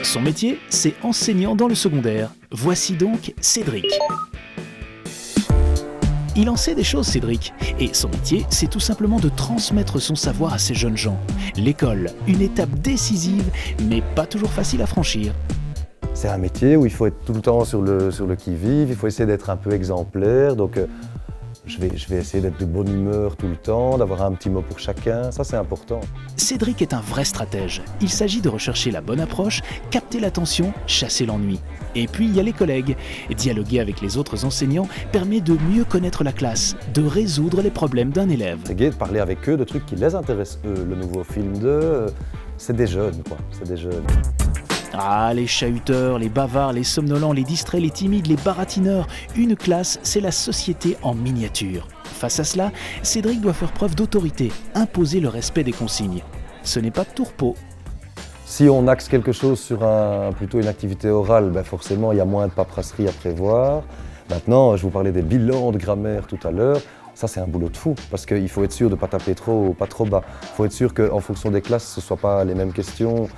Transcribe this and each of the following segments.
Son métier, c'est enseignant dans le secondaire. Voici donc Cédric. Il en sait des choses, Cédric. Et son métier, c'est tout simplement de transmettre son savoir à ces jeunes gens. L'école, une étape décisive, mais pas toujours facile à franchir. C'est un métier où il faut être tout le temps sur le qui-vive, il faut essayer d'être un peu exemplaire. Donc je vais essayer d'être de bonne humeur tout le temps, d'avoir un petit mot pour chacun, ça c'est important. Cédric est un vrai stratège. Il s'agit de rechercher la bonne approche, capter l'attention, chasser l'ennui. Et puis il y a les collègues. Dialoguer avec les autres enseignants permet de mieux connaître la classe, de résoudre les problèmes d'un élève. C'est gai de parler avec eux de trucs qui les intéressent eux. Le nouveau film d'eux, c'est des jeunes quoi, c'est des jeunes. Ah, les chahuteurs, les bavards, les somnolents, les distraits, les timides, les baratineurs. Une classe, c'est la société en miniature. Face à cela, Cédric doit faire preuve d'autorité, imposer le respect des consignes. Ce n'est pas de tout repos. Si on axe quelque chose sur plutôt une activité orale, ben forcément il y a moins de paperasserie à prévoir. Maintenant, je vous parlais des bilans de grammaire tout à l'heure. Ça, c'est un boulot de fou, parce qu'il faut être sûr de ne pas taper trop haut, pas trop bas. Il faut être sûr qu'en fonction des classes, ce ne soient pas les mêmes questions,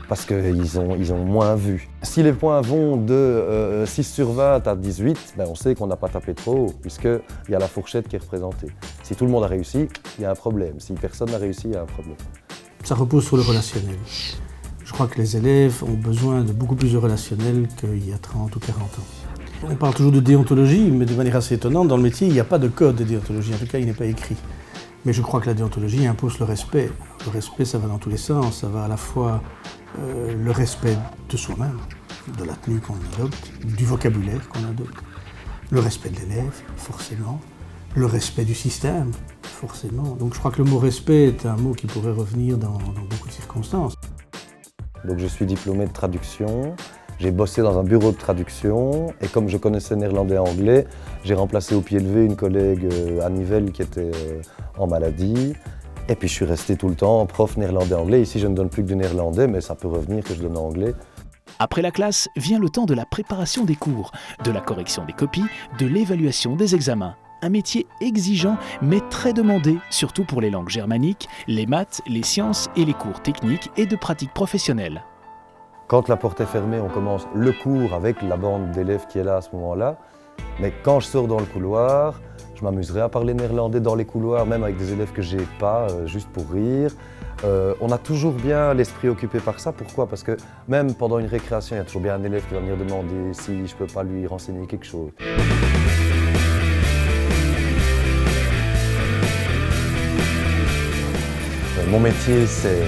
parce qu'ils ont moins vu. Si les points vont de 6 sur 20 à 18, ben on sait qu'on n'a pas tapé trop haut, puisqu'il y a la fourchette qui est représentée. Si tout le monde a réussi, il y a un problème. Si personne n'a réussi, il y a un problème. Ça repose sur le relationnel. Je crois que les élèves ont besoin de beaucoup plus de relationnel qu'il y a 30 ou 40 ans. On parle toujours de déontologie, mais de manière assez étonnante, dans le métier, il n'y a pas de code de déontologie, en tout cas il n'est pas écrit. Mais je crois que la déontologie impose le respect. Le respect, ça va dans tous les sens, ça va à la fois le respect de soi-même, de la tenue qu'on adopte, du vocabulaire qu'on adopte, le respect de l'élève, forcément, le respect du système, forcément. Donc je crois que le mot respect est un mot qui pourrait revenir dans beaucoup de circonstances. Donc je suis diplômé de traduction, j'ai bossé dans un bureau de traduction et comme je connaissais néerlandais et anglais, j'ai remplacé au pied levé une collègue à Nivelles qui était en maladie. Et puis je suis resté tout le temps prof néerlandais-anglais. Ici je ne donne plus que du néerlandais, mais ça peut revenir que je donne anglais. Après la classe, vient le temps de la préparation des cours, de la correction des copies, de l'évaluation des examens. Un métier exigeant mais très demandé, surtout pour les langues germaniques, les maths, les sciences et les cours techniques et de pratique professionnelle. Quand la porte est fermée, on commence le cours avec la bande d'élèves qui est là à ce moment-là. Mais quand je sors dans le couloir, je m'amuserai à parler néerlandais dans les couloirs, même avec des élèves que j'ai pas, juste pour rire. On a toujours bien l'esprit occupé par ça. Pourquoi? Parce que même pendant une récréation, il y a toujours bien un élève qui va venir demander si je peux pas lui renseigner quelque chose. Mon métier, c'est